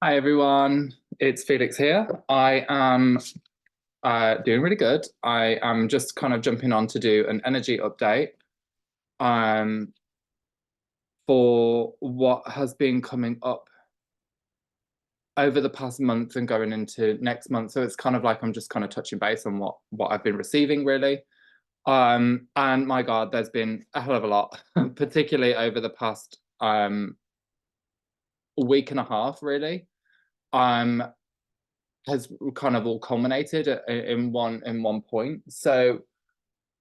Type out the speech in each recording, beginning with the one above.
Hi everyone, it's Felix here. I am doing really good. I am just kind of jumping on to do an energy update um, for what has been coming up over the past month and going into next month. So it's kind of like I'm just kind of touching base on what I've been receiving really. And my God, there's been a hell of a lot, particularly over the past week and a half really. Has kind of all culminated in one point. So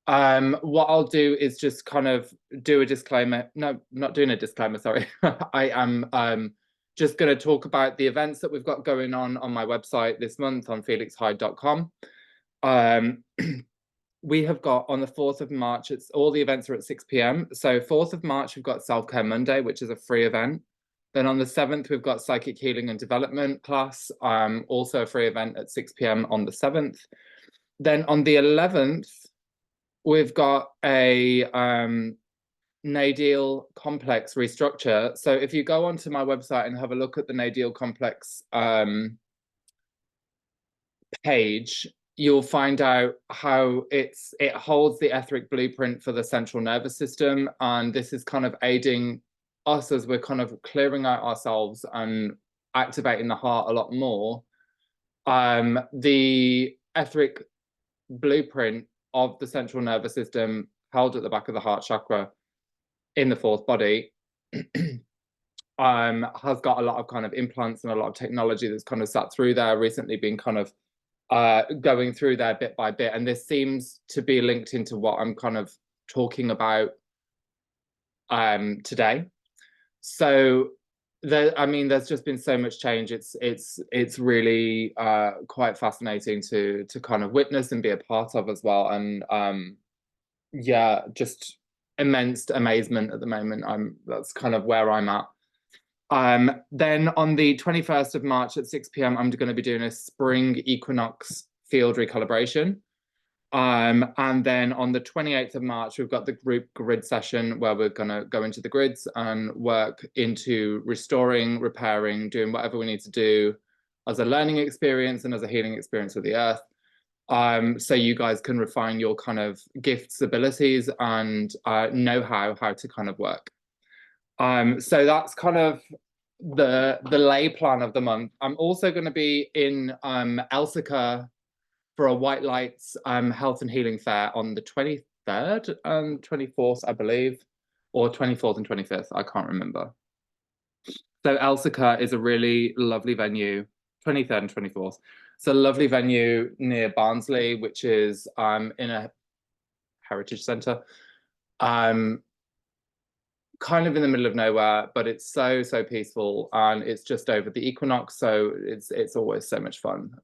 what I'll do is just kind of do a disclaimer. No, not doing a disclaimer, sorry. I am just going to talk about the events that we've got going on my website this month on felixhyde.com. We have got on the 4th of March, it's all the events are at 6 p.m. So 4th of March, we've got Self-Care Monday, which is a free event. Then on the 7th, we've got Psychic Healing and Development class, also a free event at 6 p.m. on the 7th. Then on the 11th, we've got a Nadeel Complex restructure. So if you go onto my website and have a look at the Nadeel Complex page, you'll find out how it holds the etheric blueprint for the central nervous system. And this is kind of aiding us as we're kind of clearing out ourselves and activating the heart a lot more. The etheric blueprint of the central nervous system held at the back of the heart chakra in the fourth body has got a lot of kind of implants and a lot of technology that's kind of sat through there, recently been kind of going through there bit by bit. And this seems to be linked into what I'm kind of talking about today. So there's just been so much change. It's really quite fascinating to kind of witness and be a part of as well. And yeah, just immense amazement at the moment. That's kind of where I'm at. Then on the 21st of March at 6 p.m, I'm going to be doing a spring equinox field recalibration. And then on the 28th of March, we've got the group grid session where we're going to go into the grids and work into restoring, repairing, doing whatever we need to do as a learning experience and as a healing experience with the earth. So you guys can refine your kind of gifts, abilities, and know how to kind of work. So that's kind of the lay plan of the month. I'm also going to be in Elsica for a White Lights health and healing fair on the 23rd and 24th, I believe, or 24th and 25th, I can't remember. So Elsica is a really lovely venue, 23rd and 24th. It's a lovely venue near Barnsley, which is in a heritage centre. Kind of in the middle of nowhere, but it's so peaceful, and it's just over the equinox, so it's always so much fun.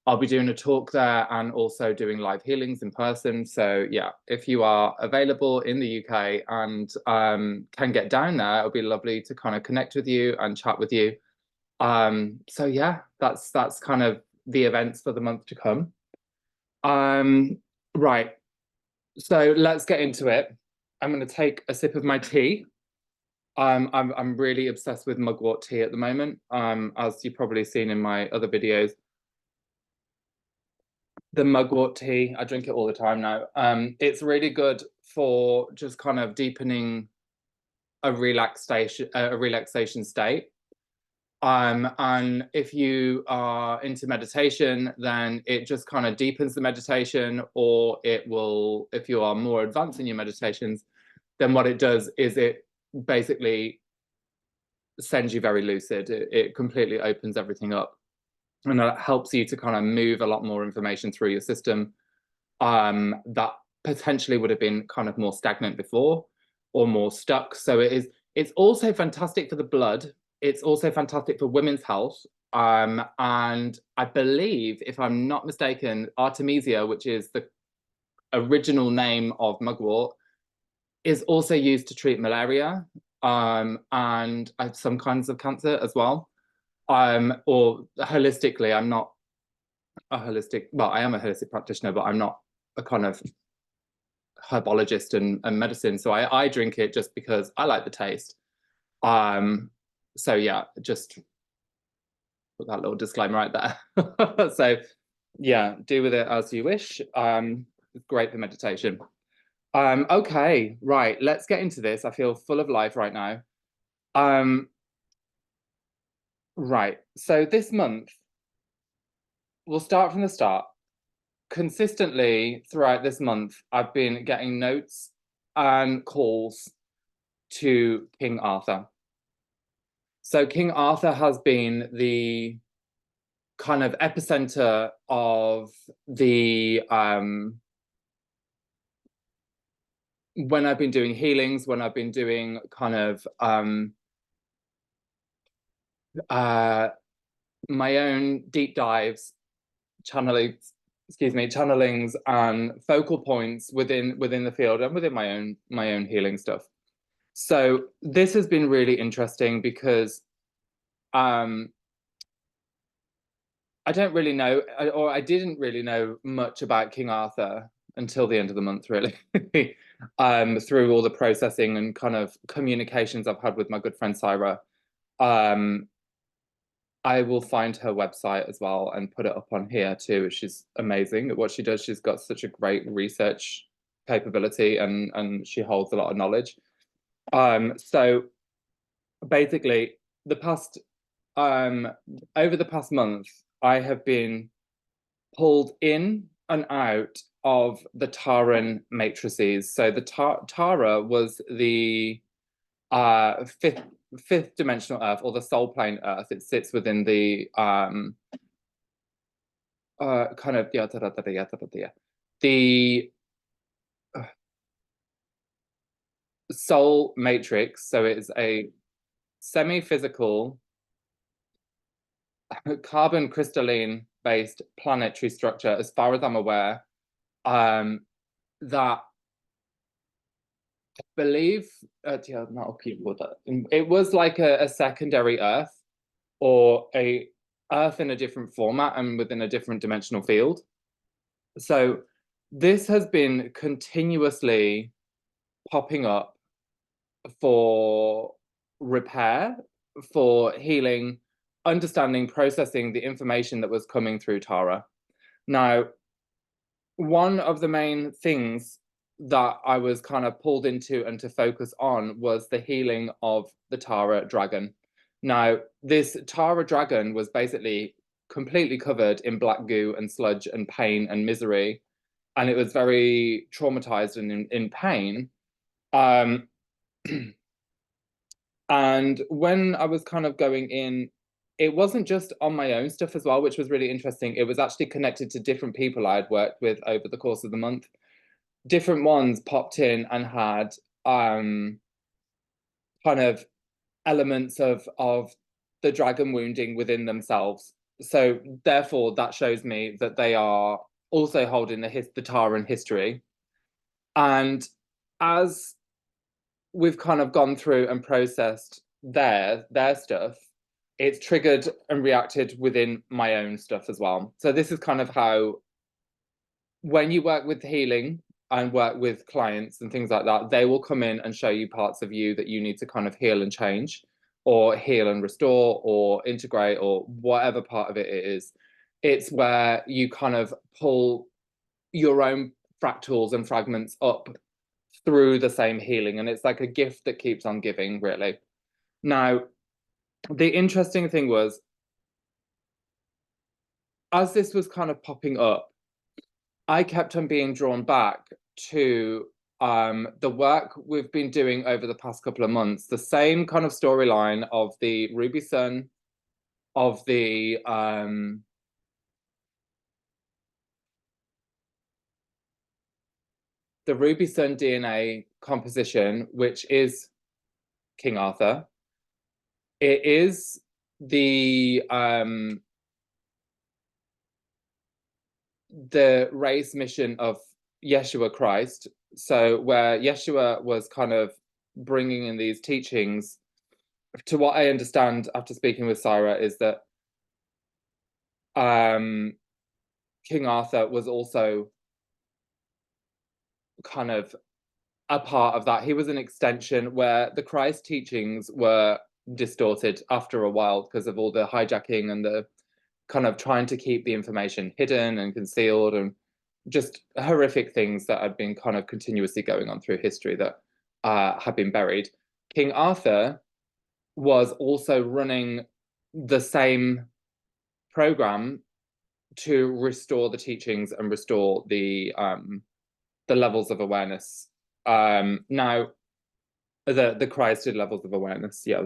I'll be doing a talk there and also doing live healings in person. So yeah, if you are available in the UK and can get down there, it'll be lovely to kind of connect with you and chat with you. So yeah, that's kind of the events for the month to come. Right, so let's get into it. I'm going to take a sip of my tea. I'm really obsessed with mugwort tea at the moment, as you've probably seen in my other videos. The mugwort tea, I drink it all the time now. It's really good for just kind of deepening a relaxation state. And if you are into meditation, then it just kind of deepens the meditation, or it will, if you are more advanced in your meditations, then what it does is it basically sends you very lucid. It completely opens everything up. And that helps you to kind of move a lot more information through your system that potentially would have been kind of more stagnant before or more stuck. So it's also fantastic for the blood. It's also fantastic for women's health. And I believe, if I'm not mistaken, Artemisia, which is the original name of mugwort, is also used to treat malaria and some kinds of cancer as well. Or holistically, I'm not a holistic, well, I am a holistic practitioner, but I'm not a kind of herbologist and medicine. So I drink it just because I like the taste. So yeah, just Put that little disclaimer right there. So yeah, do with it as you wish. It's great for meditation. Okay, right, let's get into this. I feel full of life right now. Right, so this month, we'll start from the start. Consistently throughout this month, I've been getting notes and calls to King Arthur. So King Arthur has been the kind of epicenter of the when I've been doing healings, when I've been doing kind of my own deep dives, channelings and focal points within the field and within my own healing stuff. So this has been really interesting because I don't really know, or I didn't really know much about King Arthur until the end of the month, really. Through all the processing and kind of communications I've had with my good friend Saira. I will find her website as well and put it up on here too. She's amazing at what she does. She's got such a great research capability and she holds a lot of knowledge. So basically the past over the past month, I have been pulled in and out of the Taran matrices. So the Tara was the fifth dimensional Earth, or the soul plane Earth. It sits within the kind of the soul matrix. So it is a semi-physical carbon crystalline based planetary structure, as far as I'm aware, that I believe not it was like a secondary Earth, or a Earth in a different format and within a different dimensional field. So this has been continuously popping up for repair, for healing, understanding, processing the information that was coming through Tara. Now, one of the main things that I was kind of pulled into and to focus on was the healing of the Tara dragon. Now, this Tara dragon was basically completely covered in black goo and sludge and pain and misery, and it was very traumatized and in pain. And when I was kind of going in, it wasn't just on my own stuff as well, which was really interesting. It was actually connected to different people I had worked with over the course of the month. Different ones popped in and had kind of elements of the dragon wounding within themselves. So therefore, that shows me that they are also holding the Taran history. And as we've kind of gone through and processed their stuff, it's triggered and reacted within my own stuff as well. So this is kind of how, when you work with healing and work with clients and things like that, they will come in and show you parts of you that you need to kind of heal and change, or heal and restore, or integrate, or whatever part of it is. It's where you kind of pull your own fractals and fragments up through the same healing, and it's like a gift that keeps on giving, really. Now, the interesting thing was, as this was kind of popping up, I kept on being drawn back to the work we've been doing over the past couple of months, the same kind of storyline of the Ruby Sun, of the Ruby Sun DNA composition, which is King Arthur. It is the race mission of Yeshua Christ. So where Yeshua was kind of bringing in these teachings, to what I understand after speaking with Saira, is that King Arthur was also kind of a part of that. He was an extension where the Christ teachings were distorted after a while because of all the hijacking and the kind of trying to keep the information hidden and concealed, and just horrific things that had been kind of continuously going on through history that had been buried. King Arthur was also running the same program to restore the teachings and restore the levels of awareness. Now, the Christed levels of awareness. So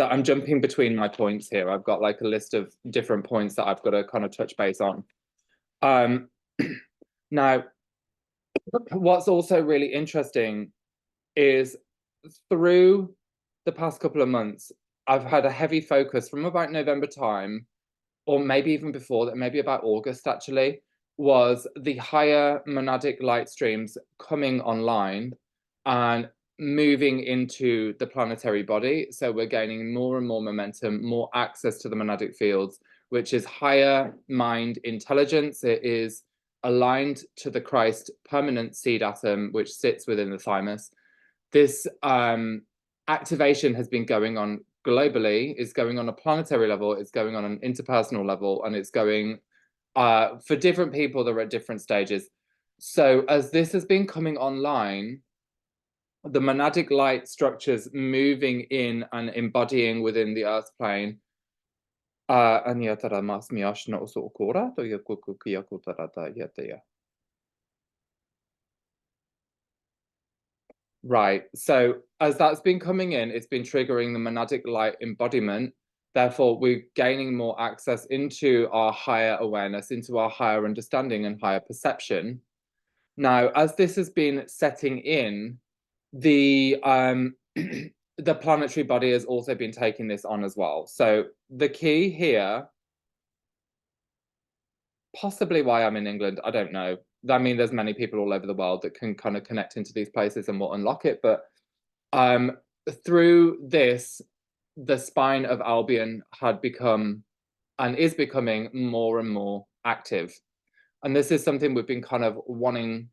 I'm jumping between my points here. I've got like a list of different points that I've got to kind of touch base on. Now, what's also really interesting is through the past couple of months, I've had a heavy focus from about November time, or maybe even before that, maybe about August actually, was the higher monadic light streams coming online and moving into the planetary body. So we're gaining more and more momentum, more access to the monadic fields, which is higher mind intelligence. It is aligned to the Christ permanent seed atom, which sits within the thymus. This activation has been going on globally, is going on a planetary level, it's going on an interpersonal level, and it's going for different people that are at different stages. So as this has been coming online, the monadic light structures moving in and embodying within the earth plane. Right. So as that's been coming in, it's been triggering the monadic light embodiment. Therefore, we're gaining more access into our higher awareness, into our higher understanding and higher perception. Now, as this has been setting in, the the planetary body has also been taking this on as well. So the key here, possibly why I'm in England, I don't know. I mean, there's many people all over the world that can kind of connect into these places and will unlock it, but through this, the spine of Albion had become and is becoming more and more active. And this is something we've been kind of wanting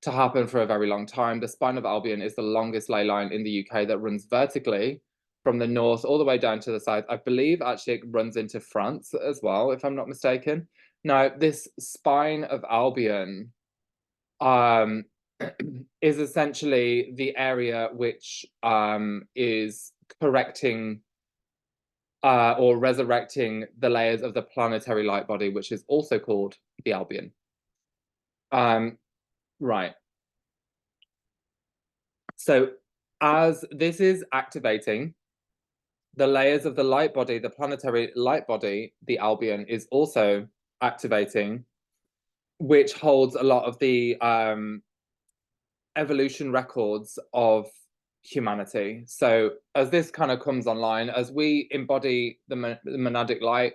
to happen for a very long time. The spine of Albion is the longest ley line in the UK that runs vertically from the north all the way down to the south. I believe actually it runs into France as well, if I'm not mistaken. Now, this spine of Albion is essentially the area which is correcting or resurrecting the layers of the planetary light body, which is also called the Albion. Right. So as this is activating, the layers of the light body, the planetary light body, the Albion, is also activating, which holds a lot of the evolution records of humanity. So as this kind of comes online, as we embody the monadic light,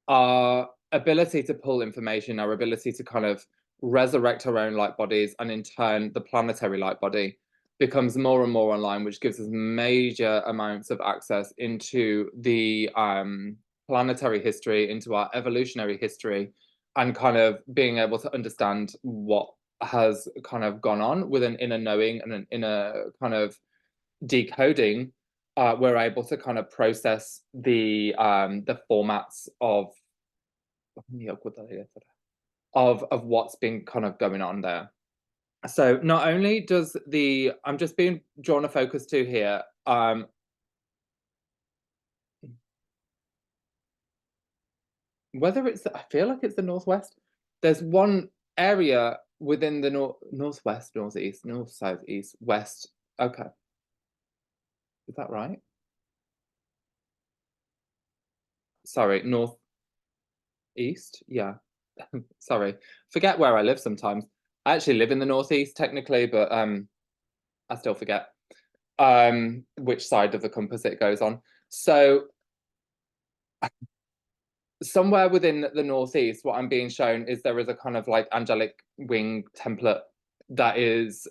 our ability to pull information, our ability to kind of resurrect our own light bodies, and in turn the planetary light body becomes more and more online, which gives us major amounts of access into the planetary history, into our evolutionary history, and kind of being able to understand what has kind of gone on with an inner knowing and an inner kind of decoding. We're able to kind of process the formats of what's been kind of going on there. So not only does I'm just being drawn a focus to here, whether it's, I feel like it's the northwest. There's one area within the northwest, northeast, north, south, east, west. Okay, is that right? Sorry, north, east. Yeah. Sorry, forget where I live sometimes. I actually live in the northeast technically, but I still forget which side of the compass it goes on. So somewhere within the northeast, what I'm being shown is there is a kind of like angelic wing template that is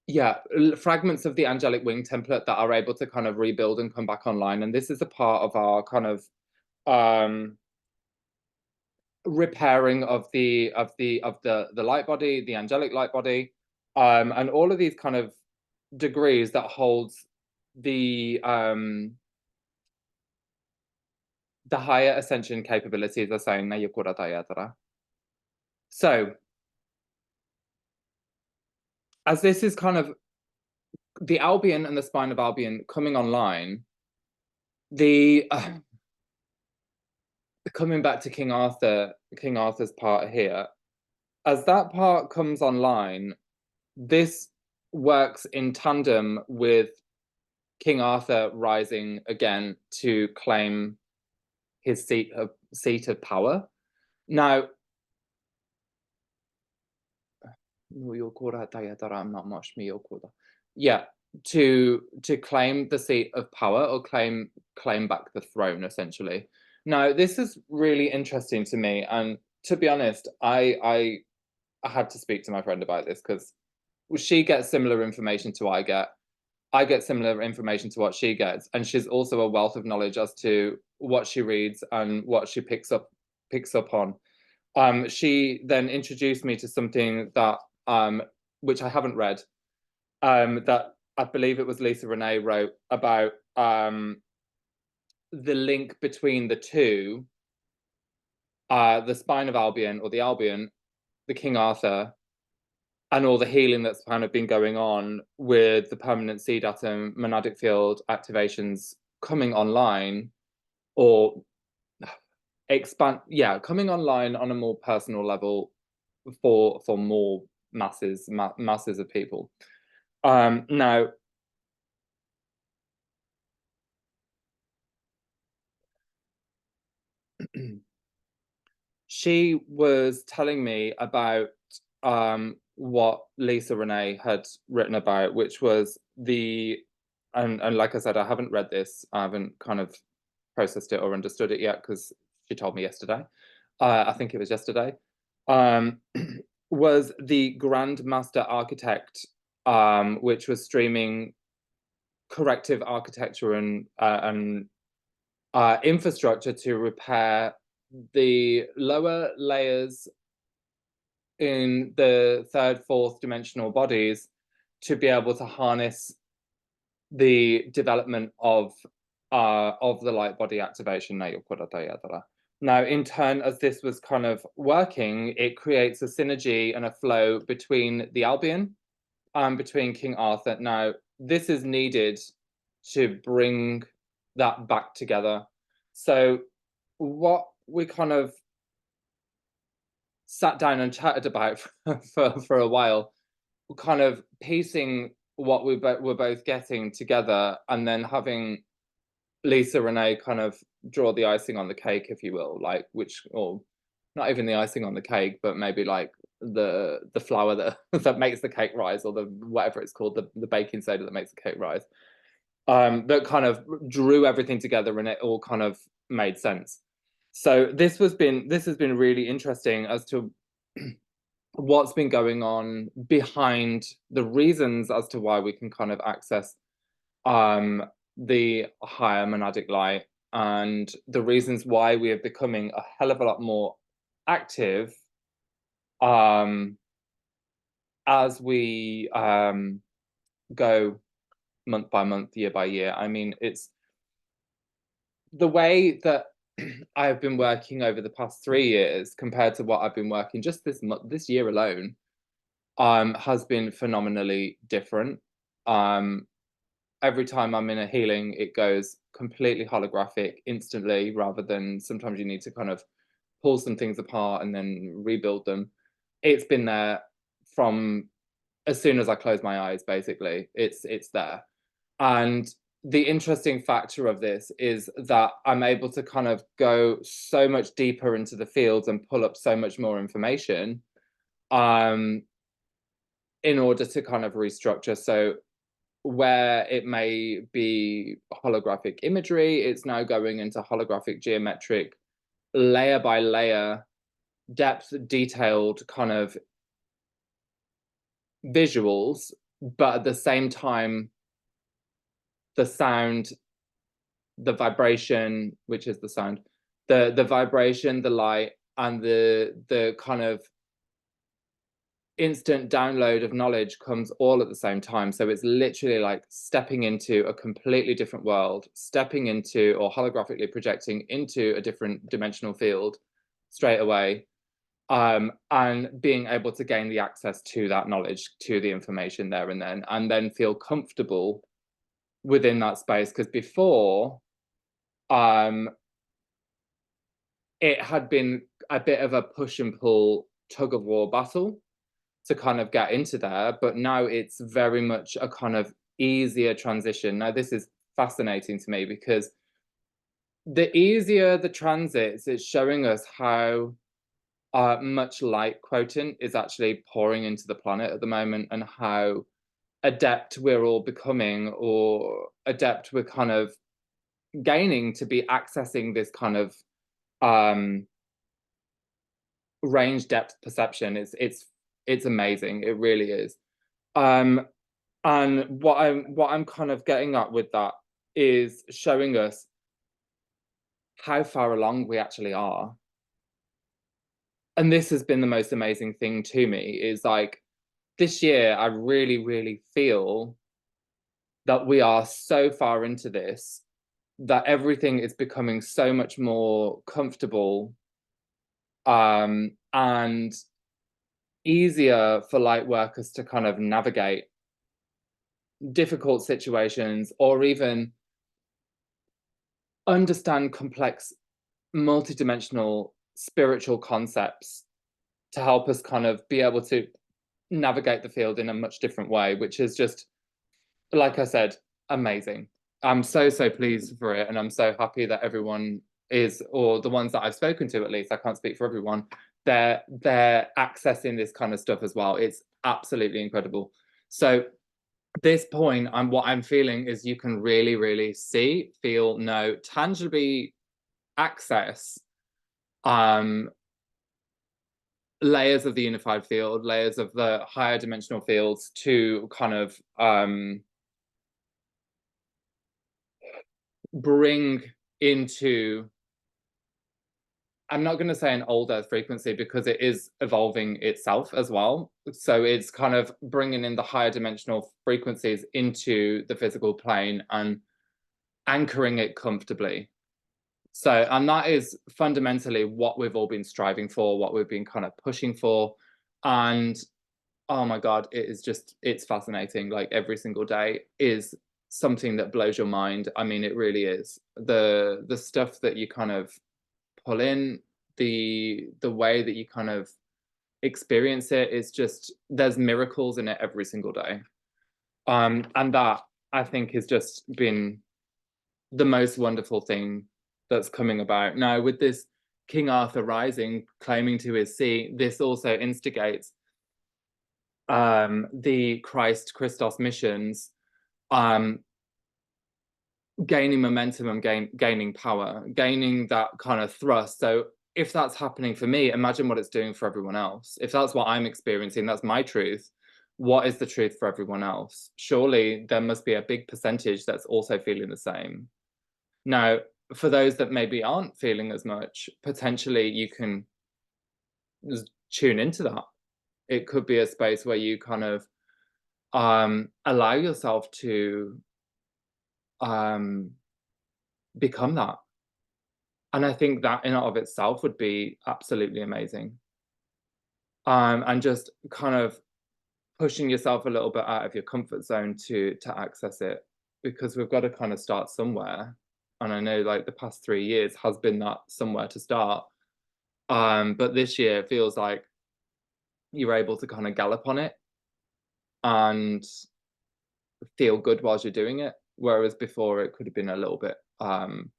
yeah, fragments of the angelic wing template that are able to kind of rebuild and come back online. And this is a part of our kind of repairing of the light body, the angelic light body, and all of these kind of degrees that holds the higher ascension capabilities are saying na yukura tayatara. So as this is kind of the Albion and the spine of Albion coming online, the coming back to King Arthur's part here, as that part comes online, this works in tandem with King Arthur rising again to claim his seat of power. Now, I'm not much yeah, to claim the seat of power or claim back the throne, essentially. Now, this is really interesting to me, and to be honest, I had to speak to my friend about this because she gets similar information to what I get. I get similar information to what she gets, and she's also a wealth of knowledge as to what she reads and what she picks up on. She then introduced me to something that which I haven't read, that I believe it was Lisa Renee wrote about the link between the two, the spine of Albion or the Albion, the King Arthur, and all the healing that's kind of been going on with the permanent seed atom monadic field activations coming online, or coming online on a more personal level for more masses of people. Now, she was telling me about what Lisa Renee had written about, which was and like I said, I haven't read this, I haven't kind of processed it or understood it yet because she told me yesterday. I think it was yesterday. Was the Grand Master Architect, which was streaming corrective architecture and infrastructure to repair the lower layers in the third, fourth dimensional bodies to be able to harness the development of the light body activation. Now, in turn, as this was kind of working, it creates a synergy and a flow between the Albion and between King Arthur. Now, this is needed to bring that back together. So what we kind of sat down and chatted about for a while, kind of piecing what we were both getting together, and then having Lisa Renee kind of draw the icing on the cake, if you will, like or not even the icing on the cake, but maybe like the flour that that makes the cake rise, or the whatever it's called, the baking soda that makes the cake rise. That kind of drew everything together, and it all kind of made sense. So this has been really interesting as to what's been going on behind the reasons as to why we can kind of access the higher monadic light, and the reasons why we are becoming a hell of a lot more active as we go month by month, year by year. I mean, it's the way that I've been working over the past 3 years compared to what I've been working just this year alone has been phenomenally different. Every time I'm in a healing, it goes completely holographic instantly, rather than sometimes you need to kind of pull some things apart and then rebuild them. It's been there from as soon as I close my eyes, basically. It's there. And the interesting factor of this is that I'm able to kind of go so much deeper into the fields and pull up so much more information in order to kind of restructure. So where it may be holographic imagery, it's now going into holographic geometric, layer by layer, depth detailed kind of visuals, but at the same time, the sound, the vibration, which is the sound, the vibration, the light, and the kind of instant download of knowledge comes all at the same time. So it's literally like stepping into a completely different world, stepping into or holographically projecting into a different dimensional field straight away, and being able to gain the access to that knowledge, to the information there and then feel comfortable within that space. Because before, it had been a bit of a push and pull tug of war battle to kind of get into there, but now it's very much a kind of easier transition. Now, this is fascinating to me because the easier the transits, it's showing us how much light quotient is actually pouring into the planet at the moment, and how adept we're all becoming, or adept we're kind of gaining to be accessing this kind of range depth perception. It's amazing. It really is. And what I'm kind of getting at with that is showing us how far along we actually are. And this has been the most amazing thing to me, is like this year I really, really feel that we are so far into this, that everything is becoming so much more comfortable, and easier for light workers to kind of navigate difficult situations, or even understand complex multidimensional spiritual concepts, to help us kind of be able to navigate the field in a much different way, which is just, like I said, amazing. I'm so pleased for it, and I'm so happy that everyone is, or the ones that I've spoken to at least, I can't speak for everyone, they're accessing this kind of stuff as well. It's absolutely incredible. So this point, what I'm feeling is you can really see, feel, know, tangibly access layers of the unified field, layers of the higher dimensional fields, to kind of bring into, I'm not going to say an old earth frequency, because it is evolving itself as well. So it's kind of bringing in the higher dimensional frequencies into the physical plane and anchoring it comfortably. So, and that is fundamentally what we've all been striving for, what we've been kind of pushing for. And oh my God, it is just, it's fascinating. Like every single day is something that blows your mind. I mean, it really is. The stuff that you kind of pull in, the way that you kind of experience it is just, there's miracles in it every single day. And that, I think, has just been the most wonderful thing that's coming about. Now, with this King Arthur rising, claiming to his seat, this also instigates the Christos missions gaining momentum and gaining power, gaining that kind of thrust. So if that's happening for me, imagine what it's doing for everyone else. If that's what I'm experiencing, that's my truth. What is the truth for everyone else? Surely there must be a big percentage that's also feeling the same. Now, for those that maybe aren't feeling as much, potentially you can just tune into that. It could be a space where you kind of allow yourself to become that. And I think that in and of itself would be absolutely amazing. And just kind of pushing yourself a little bit out of your comfort zone to access it, because we've got to kind of start somewhere. And I know like the past 3 years has been that somewhere to start. But this year it feels like you're able to kind of gallop on it and feel good whilst you're doing it. Whereas before it could have been a little bit kind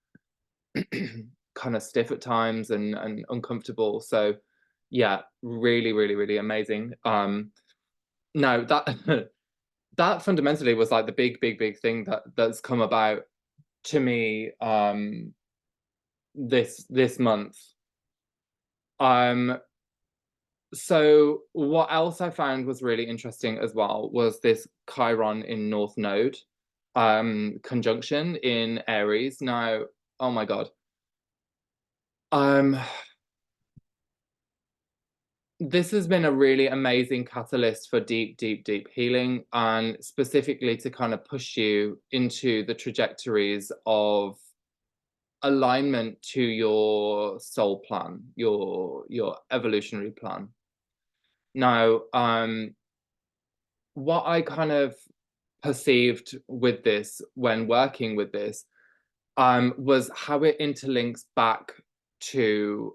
of stiff at times and uncomfortable. So yeah, really amazing. No, that that fundamentally was like the big thing that's come about to me this month. So what else I found was really interesting as well was this Chiron in North Node conjunction in Aries. Now, oh my God. this has been a really amazing catalyst for deep, deep, deep healing, and specifically to kind of push you into the trajectories of alignment to your soul plan, your evolutionary plan. Now, what I kind of perceived with this when working with this was how it interlinks back to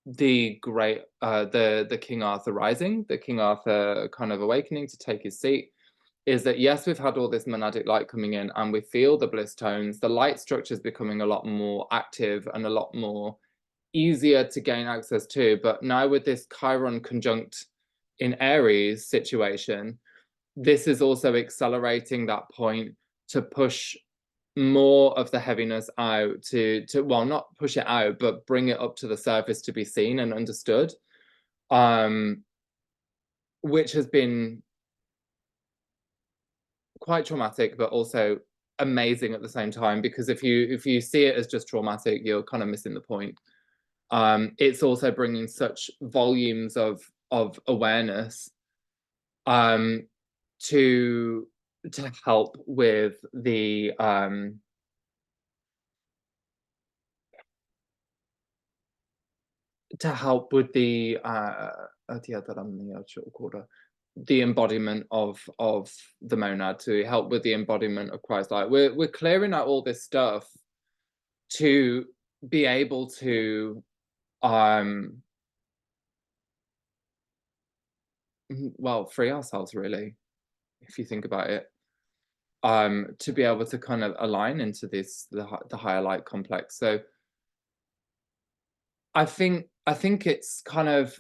the great the King Arthur rising, the King Arthur kind of awakening to take his seat. Is that yes, we've had all this monadic light coming in and we feel the bliss tones, the light structure is becoming a lot more active and a lot more easier to gain access to. But now with this Chiron conjunct in Aries situation, this is also accelerating that point to push more of the heaviness out, to well, not push it out, but bring it up to the surface to be seen and understood, which has been quite traumatic, but also amazing at the same time, because if you see it as just traumatic, you're kind of missing the point. It's also bringing such volumes of awareness to help with the the embodiment of the monad, to help with the embodiment of Christ. Like we're clearing out all this stuff to be able to well, free ourselves, really, if you think about it, to be able to kind of align into this the higher light complex. So I think it's kind of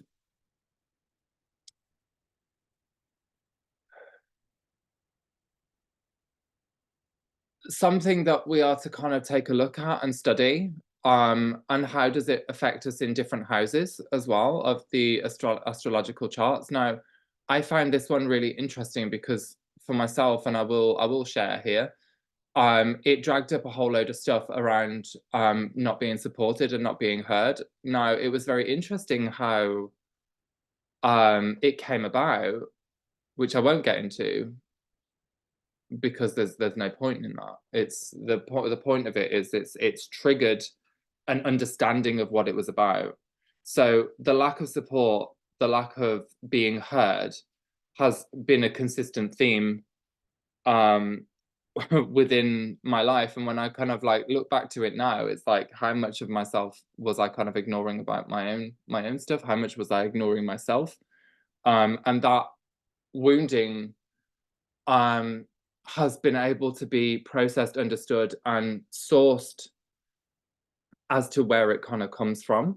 something that we are to kind of take a look at and study. And how does it affect us in different houses as well of the astrological charts? Now, I find this one really interesting because for myself, and I will share here, it dragged up a whole load of stuff around not being supported and not being heard. Now, it was very interesting how it came about, which I won't get into because there's no point in that. It's the point of it is it's triggered an understanding of what it was about. So the lack of support, the lack of being heard has been a consistent theme within my life. And when I kind of like look back to it now, it's like, how much of myself was I kind of ignoring about my own stuff? How much was I ignoring myself? And that wounding has been able to be processed, understood, and sourced as to where it kind of comes from,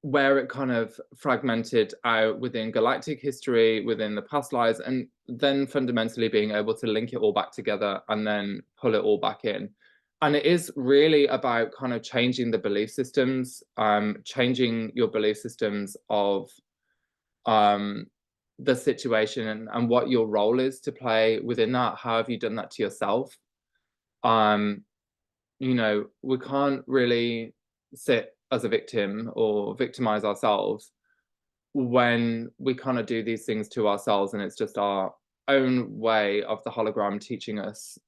where it kind of fragmented out within galactic history, within the past lives, and then fundamentally being able to link it all back together and then pull it all back in. And it is really about kind of changing the belief systems, changing your belief systems of the situation and what your role is to play within that. How have you done that to yourself? You know, we can't really sit as a victim or victimize ourselves when we kind of do these things to ourselves, and it's just our own way of the hologram teaching us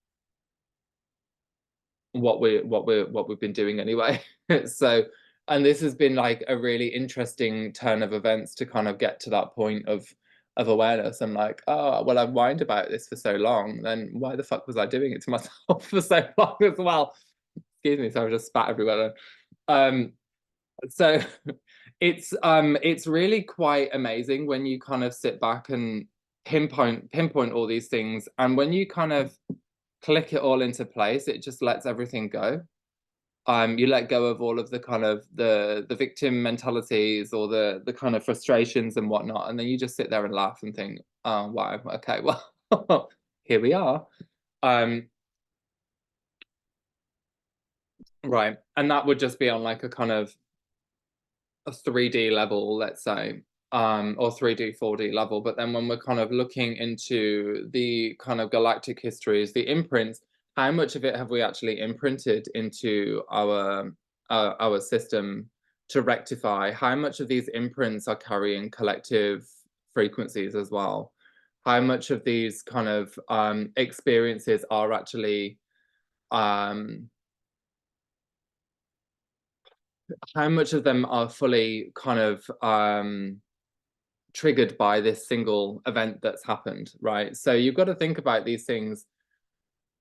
what we've been doing anyway. So, and this has been like a really interesting turn of events to kind of get to that point of awareness. I'm like, oh well, I've whined about this for so long, then why the fuck was I doing it to myself for so long as well? Excuse me, so I just spat everywhere. So it's really quite amazing when you kind of sit back and pinpoint all these things, and when you kind of click it all into place, it just lets everything go. You let go of all of the kind of the victim mentalities or the kind of frustrations and whatnot, and then you just sit there and laugh and think, oh wow, okay, well here we are. Right, and that would just be on like a kind of a 3D level, let's say, or 3D, 4D level. But then when we're kind of looking into the kind of galactic histories, the imprints, how much of it have we actually imprinted into our system to rectify, how much of these imprints are carrying collective frequencies as well, how much of these kind of experiences are actually um how much of them are fully kind of triggered by this single event that's happened, right? So you've got to think about these things.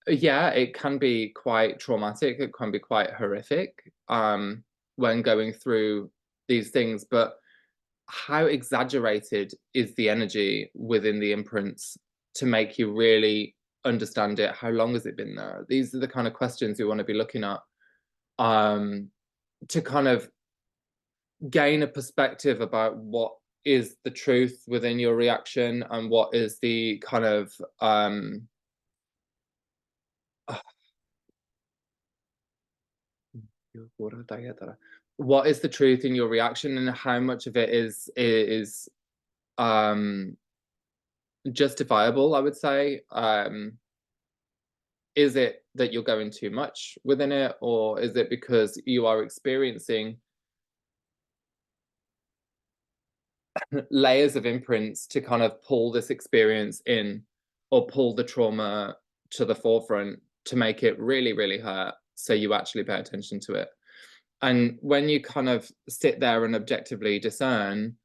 Yeah, it can be quite traumatic, it can be quite horrific when going through these things, but how exaggerated is the energy within the imprints to make you really understand it? How long has it been there? These are the kind of questions we want to be looking at um, to kind of gain a perspective about what is the truth within your reaction and what is the kind of what is the truth in your reaction and how much of it is um justifiable, I would say. Is it that you're going too much within it, or is it because you are experiencing layers of imprints to kind of pull this experience in or pull the trauma to the forefront to make it really, really hurt so you actually pay attention to it? And when you kind of sit there and objectively discern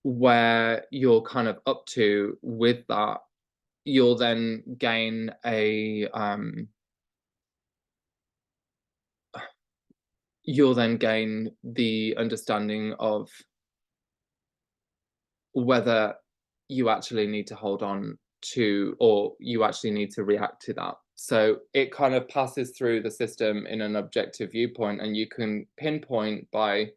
where you're kind of up to with that, you'll then gain a you'll then gain the understanding of whether you actually need to hold on to or you actually need to react to that. So it kind of passes through the system in an objective viewpoint, and you can pinpoint by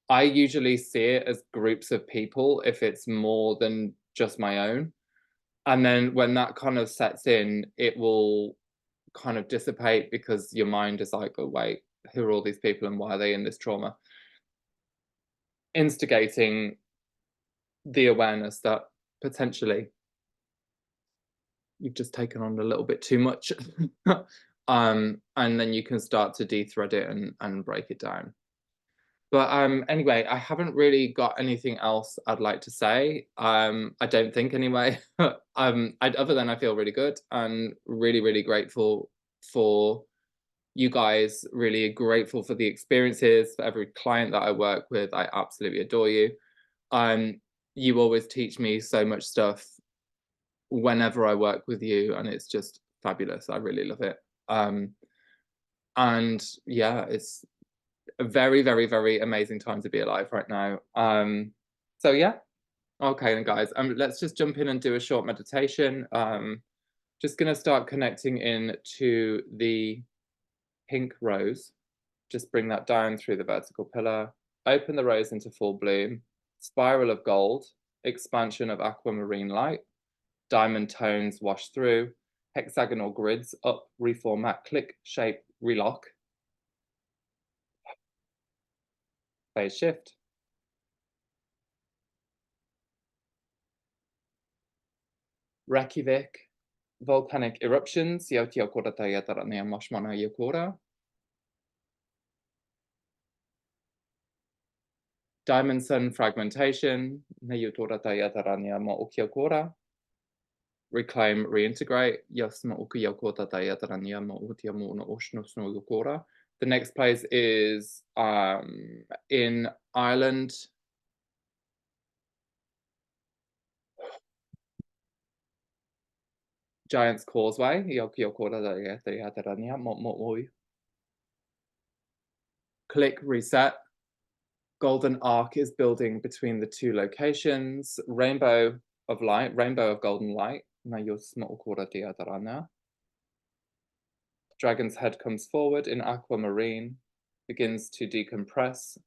I usually see it as groups of people if it's more than just my own. And then when that kind of sets in, it will kind of dissipate because your mind is like, oh, wait, who are all these people and why are they in this trauma? Instigating the awareness that potentially you've just taken on a little bit too much. And then you can start to de-thread it and break it down. But anyway, I haven't really got anything else I'd like to say. I don't think anyway. Other than I feel really good and really, really grateful for you guys. Really grateful for the experiences, for every client that I work with. I absolutely adore you. You always teach me so much stuff whenever I work with you, and it's just fabulous. I really love it. And yeah, it's a very, very, very amazing time to be alive right now. So yeah, okay then guys, let's just jump in and do a short meditation. Just gonna start connecting in to the pink rose. Just bring that down through the vertical pillar, open the rose into full bloom, spiral of gold, expansion of aquamarine light, diamond tones wash through, hexagonal grids up, reformat, click, shape, relock, phase shift. Reykjavik, volcanic eruptions, diamond sun fragmentation, reclaim, reintegrate. The next place is in Ireland. Giant's Causeway. Click reset. Golden arc is building between the two locations. Rainbow of light, rainbow of golden light. Dragon's head comes forward in aquamarine, begins to decompress,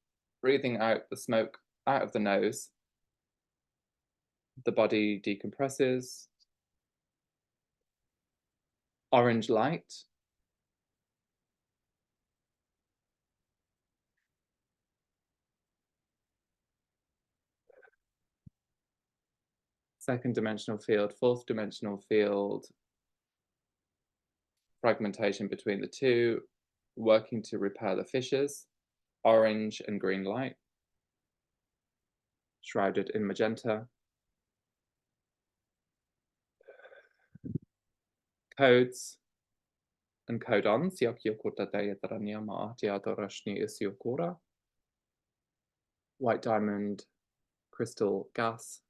breathing out the smoke out of the nose. The body decompresses. Orange light. Second dimensional field, fourth dimensional field. Fragmentation between the two, working to repair the fissures. orange and green light, shrouded in magenta. Codes and codons, jak yokurta dayadranya ma'atia dorashni is yokura. White diamond crystal gas.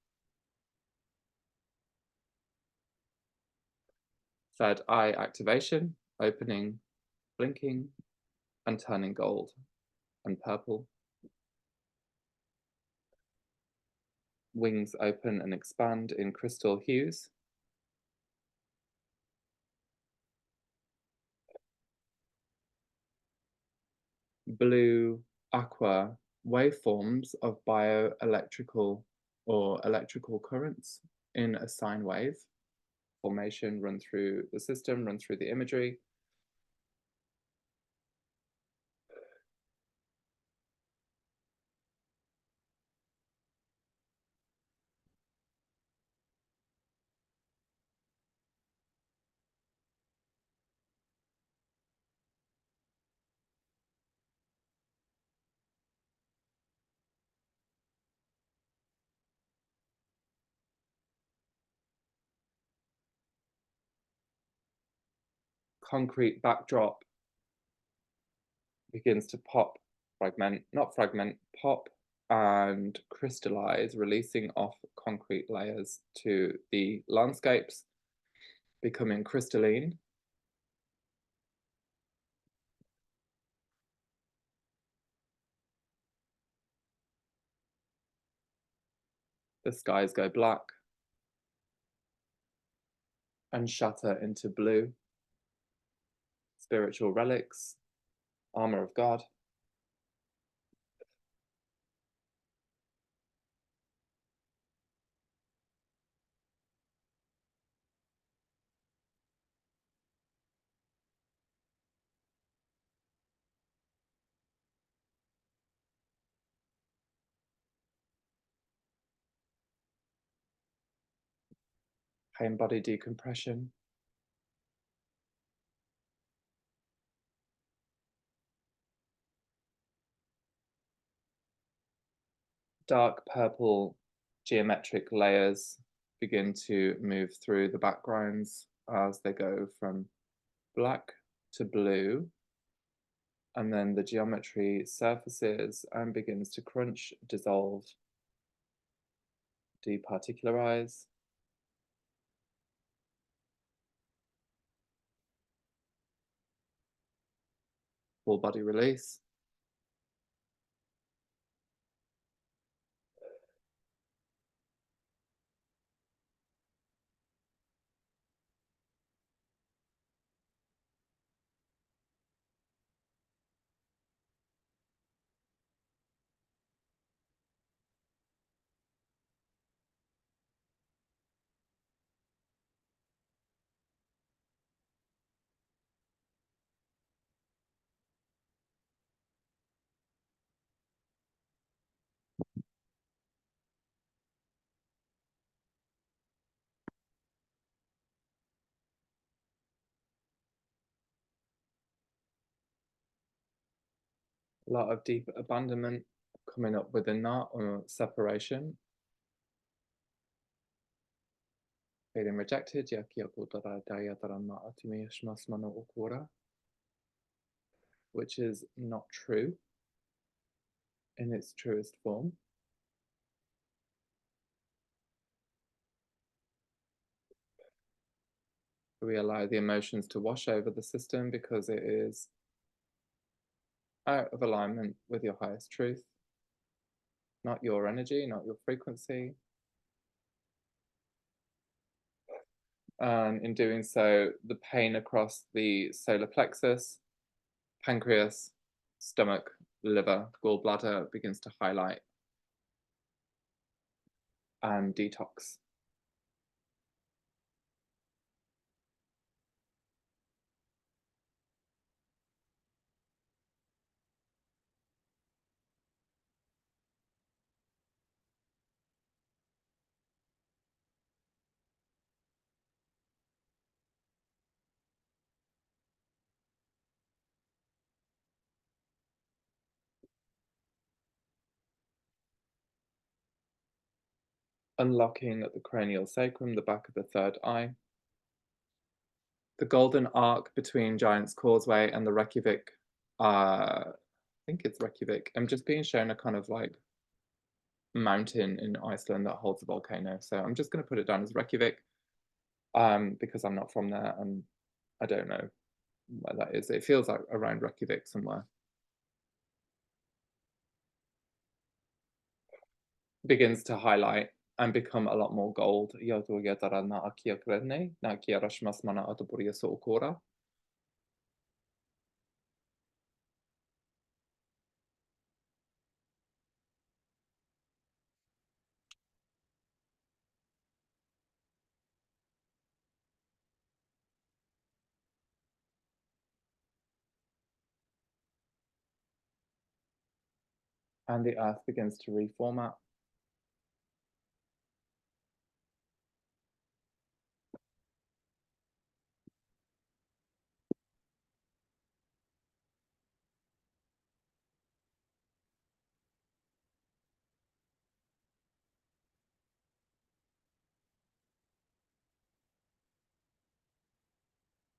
Third eye activation, opening, blinking, and turning gold and purple. Wings open and expand in crystal hues. Blue, aqua waveforms of bioelectrical or electrical currents in a sine wave formation run through the system, run through the imagery. Concrete backdrop begins to pop, not fragment, pop and crystallize, releasing off concrete layers to the landscapes, becoming crystalline. The skies go black and shatter into blue. Spiritual relics, armor of God. Pain body decompression. Dark purple geometric layers begin to move through the backgrounds as they go from black to blue. And then the geometry surfaces and begins to crunch, dissolve, departicularize. Full body release. A lot of deep abandonment coming up within that, or separation. Feeling rejected, which is not true in its truest form. We allow the emotions to wash over the system because it is out of alignment with your highest truth, not your energy, not your frequency. And in doing so, the pain across the solar plexus, pancreas, stomach, liver, gallbladder begins to highlight and detox. unlocking at the cranial sacrum, the back of the third eye. The golden arc between Giant's Causeway and the Reykjavik, I think it's Reykjavik. I'm just being shown a kind of like mountain in Iceland that holds a volcano. So I'm just going to put it down as Reykjavik because I'm not from there and I don't know where that is. It feels like around Reykjavik somewhere. Begins to highlight and become a lot more gold. And the earth begins to reformat.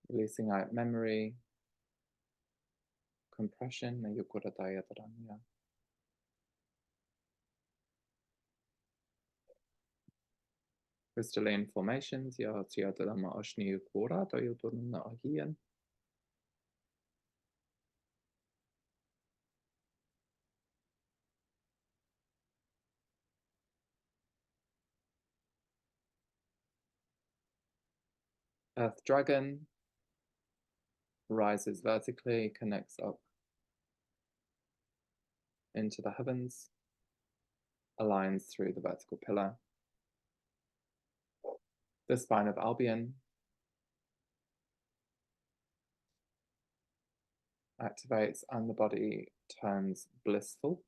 Releasing out memory, compression, crystalline formations, Earth Dragon rises vertically, connects up into the heavens, aligns through the vertical pillar. The spine of Albion activates and the body turns blissful.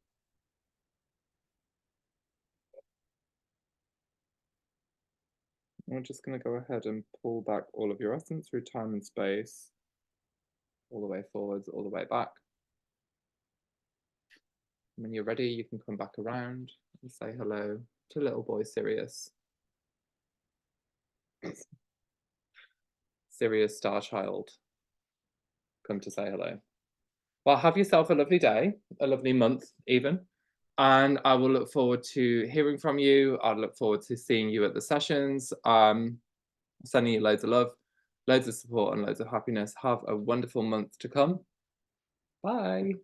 We're just going to go ahead and pull back all of your essence through time and space, all the way forwards, all the way back. When you're ready, you can come back around and say hello to little boy Sirius. Sirius Starchild, come to say hello. Well, have yourself a lovely day, a lovely month even. And I will look forward to hearing from you. I look forward to seeing you at the sessions. Sending you loads of love, loads of support and loads of happiness. Have a wonderful month to come. Bye.